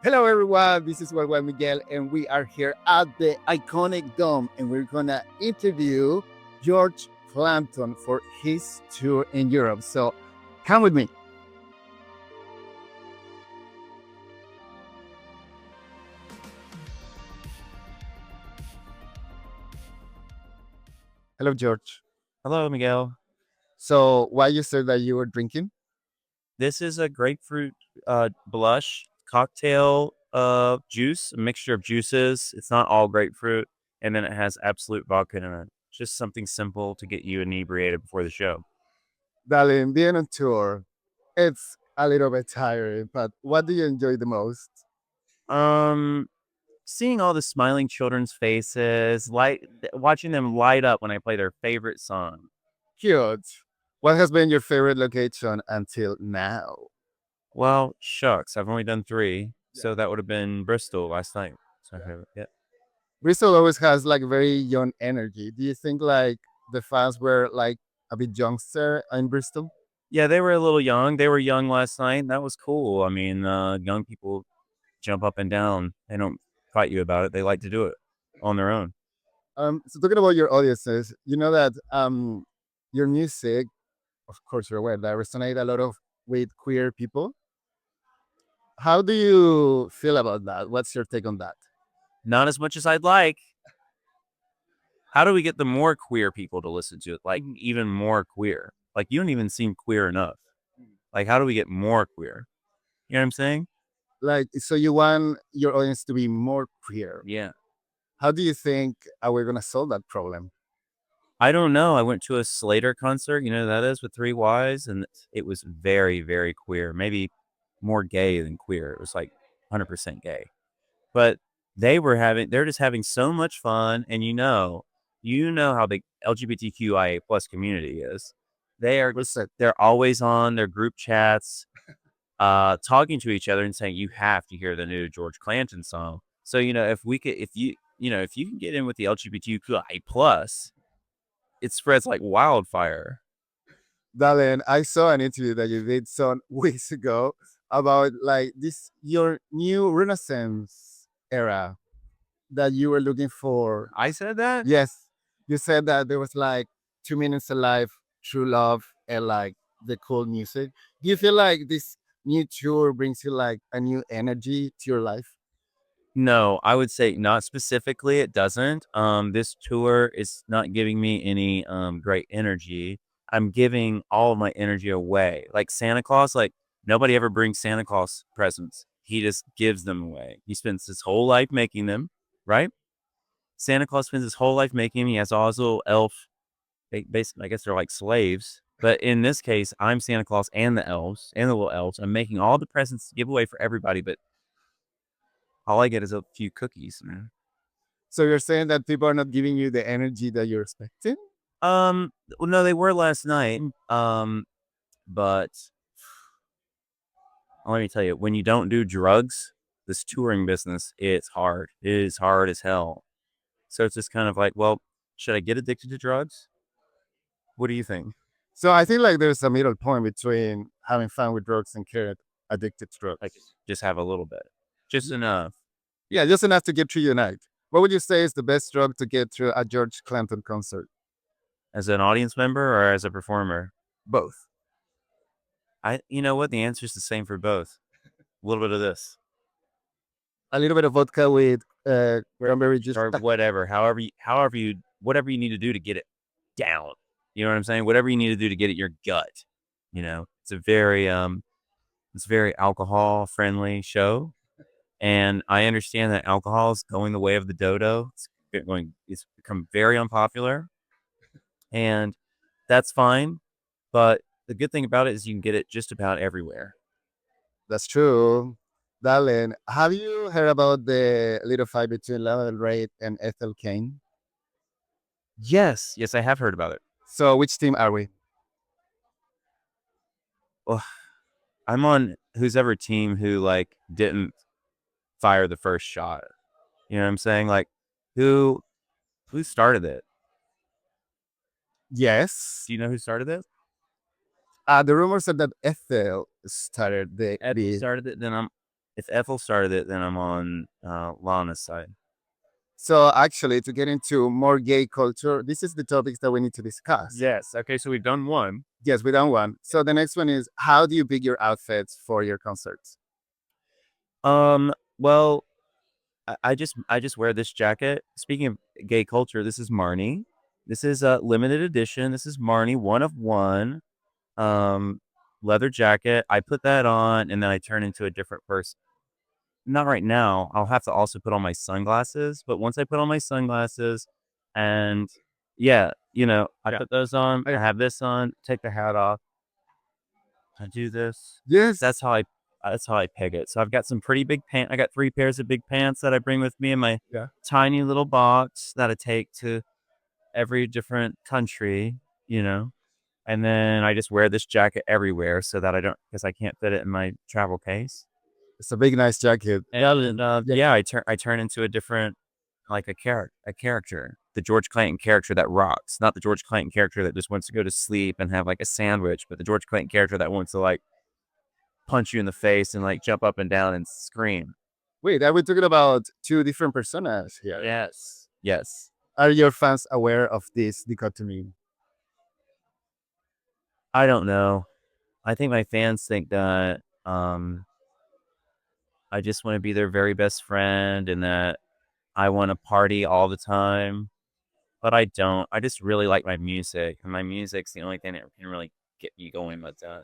Hello, everyone. This is Juan Miguel, and we are here at the iconic Dome, and we're gonna interview George Clanton for his tour in Europe. So, come with me. Hello, George. Hello, Miguel. So, why you said that you were drinking? This is a grapefruit blush cocktail juice, a mixture of juices. It's not all grapefruit, and then it has absolute vodka in it. Just something simple to get you inebriated before the show. Darling, being on tour, it's a little bit tiring, but what do you enjoy the most? Um, Seeing all the smiling children's faces, watching them light up when I play their favorite song. Cute. What has been your favorite location until now? Well, shucks, I've only done 3, so that would have been Bristol last night. It's my favorite. Yeah. Bristol always has like very young energy. Do you think like the fans were like a bit youngster in Bristol? Yeah, they were a little young. They were young last night. That was cool. I mean, young people jump up and down. They don't fight you about it. They like to do it on their own. So talking about your audiences, you know that your music, of course, you're aware that resonate a lot of with queer people. How do you feel about that? What's your take on that? Not as much as I'd like. How do we get the more queer people to listen to it? Like even more queer. Like you don't even seem queer enough. Like how do we get more queer? You know what I'm saying? Like, so you want your audience to be more queer. Yeah. How do you think we're gonna solve that problem? I don't know. I went to a Slater concert, you know who that is, with 3 Ys, and it was very, very queer. Maybe more gay than queer. It was like 100% gay. But they're just having so much fun, and you know how the LGBTQIA plus community is. They're always on their group chats, talking to each other and saying, you have to hear the new George Clanton song. So, if you can get in with the LGBTQIA plus, it spreads like wildfire. Darling, I saw an interview that you did some weeks ago about like this your new Renaissance era that you were looking for. I said that? Yes, you said that there was like 2 minutes alive, true love, and like the cool music. Do you feel like this new tour brings you like a new energy to your life? No, I would say not specifically. It doesn't. This tour is not giving me any great energy. I'm giving all of my energy away. Like Santa Claus, like nobody ever brings Santa Claus presents. He just gives them away. He spends his whole life making them, right? Santa Claus spends his whole life making them. He has all his little elf. Basically, I guess they're like slaves. But in this case, I'm Santa Claus and the elves and the little elves. I'm making all the presents to give away for everybody, but all I get is a few cookies, man. So you're saying that people are not giving you the energy that you're expecting? Well, no, they were last night. But let me tell you, when you don't do drugs, this touring business, it's hard. It is hard as hell. So it's just kind of like, well, should I get addicted to drugs? What do you think? So I think like there's a middle point between having fun with drugs and getting addicted to drugs. Like, just have a little bit, just enough. Yeah, just enough to get through your night. What would you say is the best drug to get through a George Clanton concert? As an audience member or as a performer? Both. You know what? The answer is the same for both. A little bit of this. A little bit of vodka with cranberry juice. Or whatever, whatever you need to do to get it down. You know what I'm saying? Whatever you need to do to get it your gut. It's a very alcohol friendly show. And I understand that alcohol is going the way of the dodo. It's become very unpopular. And that's fine. But the good thing about it is you can get it just about everywhere. That's true. Darling, have you heard about the little fight between Lana Del Rey and Ethel Cain? Yes, I have heard about it. So which team are we? Well, I'm on whoever team who like didn't fire the first shot. You know what I'm saying? Like who started it? Yes. Do you know who started it? The rumor said that Ethel started Ethel started it. Then if Ethel started it, then I'm on Lana's side. So actually, to get into more gay culture, this is the topics that we need to discuss. Yes. Okay. So we've done one. Yes, we done one. So the next one is, how do you pick your outfits for your concerts? Well, I just wear this jacket. Speaking of gay culture, this is Marnie. This is a limited edition. This is Marnie, one of one. Leather jacket. I put that on and then I turn into a different person. Not right now. I'll have to also put on my sunglasses, but once I put on my sunglasses and yeah, I put those on, I have this on, take the hat off. I do this. Yes. That's how I peg it. So I've got some pretty big pants. I got 3 pairs of big pants that I bring with me in my tiny little box that I take to every different country, and then I just wear this jacket everywhere so that because I can't fit it in my travel case. It's a big, nice jacket. And I turn into a different, like a character, the George Clanton character that rocks, not the George Clanton character that just wants to go to sleep and have like a sandwich, but the George Clanton character that wants to like punch you in the face and like jump up and down and scream. Wait, are we talking about 2 different personas here? Yes. Are your fans aware of this dichotomy? I don't know. I think my fans think that I just want to be their very best friend and that I want to party all the time, but I don't. I just really like my music, and my music's the only thing that can really get me going with that.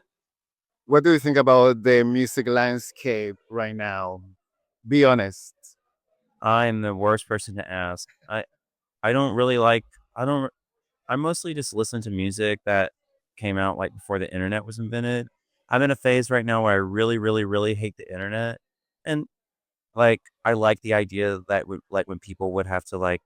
What do you think about the music landscape right now? Be honest. I'm the worst person to ask. I don't really like. I mostly just listen to music that came out like before the internet was invented. I'm in a phase right now where I really, really, really hate the internet, and like I like the idea that like when people would have to like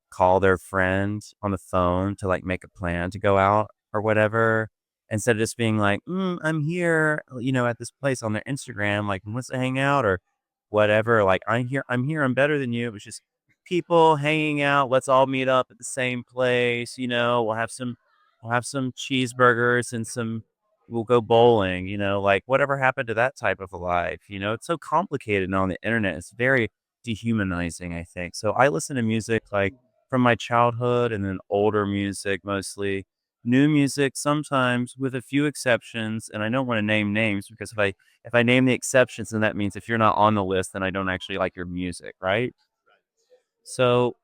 call their friend on the phone to like make a plan to go out or whatever, instead of just being like, I'm here, at this place on their Instagram, like wants to hang out or whatever. Like I'm here, I'm better than you. It was just people hanging out. Let's all meet up at the same place. We'll have some cheeseburgers and we'll go bowling. Like whatever happened to that type of a life. It's so complicated on the internet. It's very dehumanizing, I think. So I listen to music like from my childhood and then older music mostly. New music sometimes with a few exceptions, and I don't want to name names because if I name the exceptions, then that means if you're not on the list, then I don't actually like your music, right? So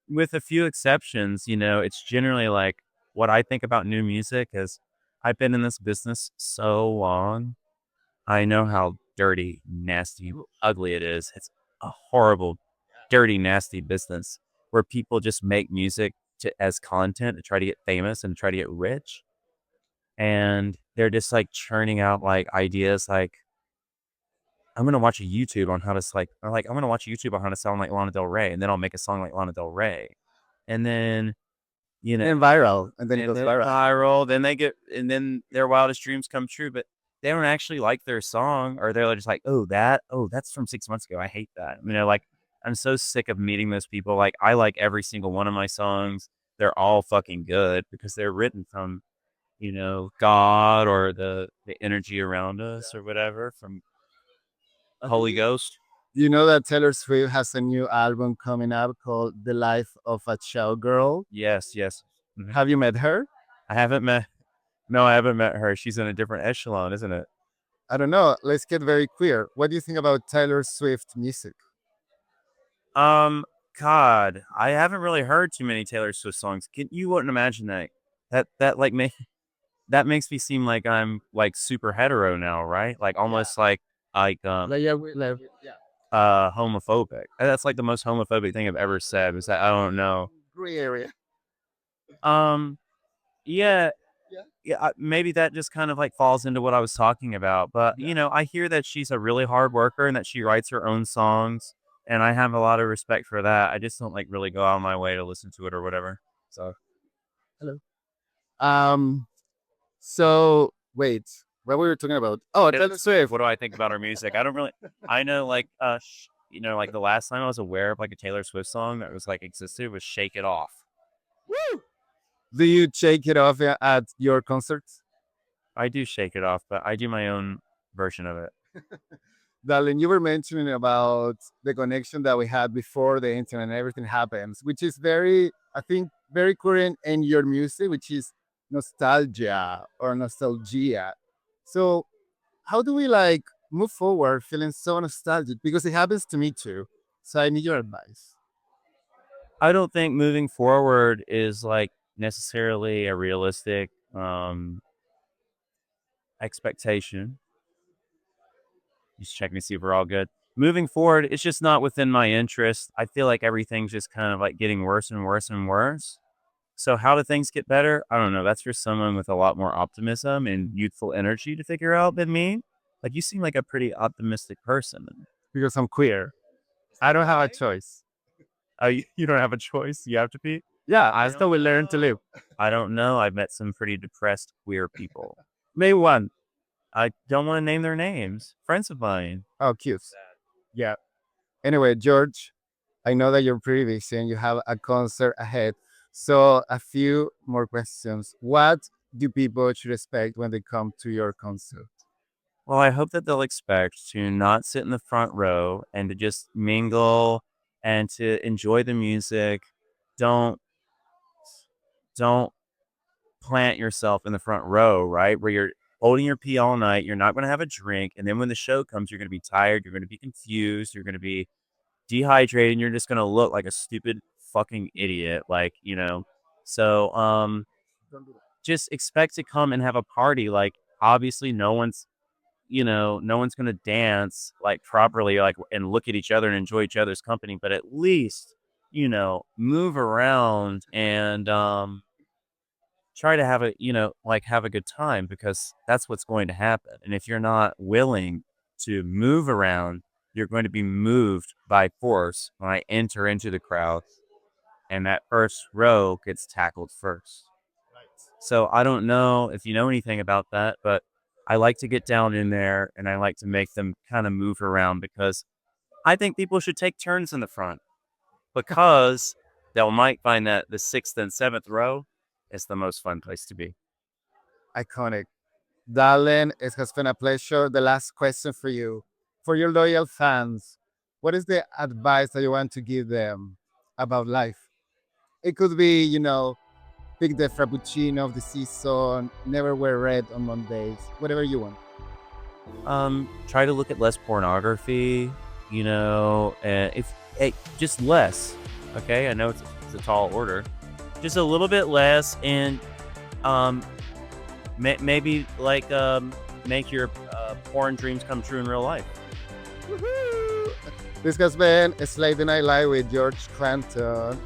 with a few exceptions, it's generally like what I think about new music is I've been in this business so long. I know how dirty, nasty, ugly it is. It's a horrible, dirty, nasty business where people just make music as content to try to get famous and try to get rich. And they're just like churning out like ideas like, I'm gonna watch a YouTube on how to I'm gonna watch a YouTube on how to sound like Lana Del Rey, and then I'll make a song like Lana Del Rey. And then And viral. And then it and goes then viral. viral, and then their wildest dreams come true, but they don't actually like their song, or they're just like, oh, that's from 6 months ago. I hate that. Like I'm so sick of meeting those people. Like I like every single one of my songs. They're all fucking good because they're written from, God or the energy around us or whatever from Holy Ghost. You know that Taylor Swift has a new album coming up called The Life of a Showgirl? Yes. Have you met her? I haven't met. No, I haven't met her. She's in a different echelon, isn't it? I don't know. Let's get very clear. What do you think about Taylor Swift music? God, I haven't really heard too many Taylor Swift songs. You wouldn't imagine that. That like me. That makes me seem like I'm like super hetero now, right? Like almost homophobic. That's like the most homophobic thing I've ever said. Is that I don't know. Gray area. Um, yeah, maybe that just kind of like falls into what I was talking about. But I hear that she's a really hard worker and that she writes her own songs, and I have a lot of respect for that. I just don't like really go out of my way to listen to it or whatever. So, Hello. So wait, what were we talking about? Oh, Taylor Swift. what do I think about her music? I don't really. I know like like the last time I was aware of like a Taylor Swift song that was like existed was "Shake It Off." Woo! Do you shake it off at your concerts? I do shake it off, but I do my own version of it. Darling, you were mentioning about the connection that we had before the internet and everything happens, which is very, I think, very current in your music, which is nostalgia or nostalgia. So, how do we like move forward feeling so nostalgic? Because it happens to me too. So, I need your advice. I don't think moving forward is like necessarily a realistic expectation. Just checking to see if we're all good. Moving forward, it's just not within my interest. I feel like everything's just kind of like getting worse and worse and worse. So how do things get better? I don't know. That's for someone with a lot more optimism and youthful energy to figure out than me. Like you seem like a pretty optimistic person. Because I'm queer. I don't have a choice. You don't have a choice. You have to be. Yeah, I still will learn to live. I don't know. I've met some pretty depressed queer people. Name one. I don't want to name their names. Friends of mine. Oh, cute. Yeah. Anyway, George, I know that you're pretty busy and you have a concert ahead. So, a few more questions. What do people should expect when they come to your concert? Well, I hope that they'll expect to not sit in the front row and to just mingle and to enjoy the music. Don't don't plant yourself in the front row, right? Where you're holding your pee all night, you're not going to have a drink, and then when the show comes, you're going to be tired, you're going to be confused, you're going to be dehydrated, and you're just going to look like a stupid fucking idiot, like, you know. So, just expect to come and have a party. Like, obviously no one's going to dance like properly, like, and look at each other and enjoy each other's company, but at least, move around and try to have have a good time, because that's what's going to happen. And if you're not willing to move around, you're going to be moved by force when I enter into the crowd and that first row gets tackled first. So I don't know if you know anything about that, but I like to get down in there and I like to make them kind of move around, because I think people should take turns in the front, because they might find that the sixth and seventh row is the most fun place to be. Iconic. Darling, it has been a pleasure. The last question for you. For your loyal fans, what is the advice that you want to give them about life? It could be, pick the Frappuccino of the season, never wear red on Mondays, whatever you want. Try to look at less pornography, if just less. Okay, I know it's a tall order, just a little bit less, and maybe like make your porn dreams come true in real life. Woohoo! This has been Slay the Night Live with George Clanton.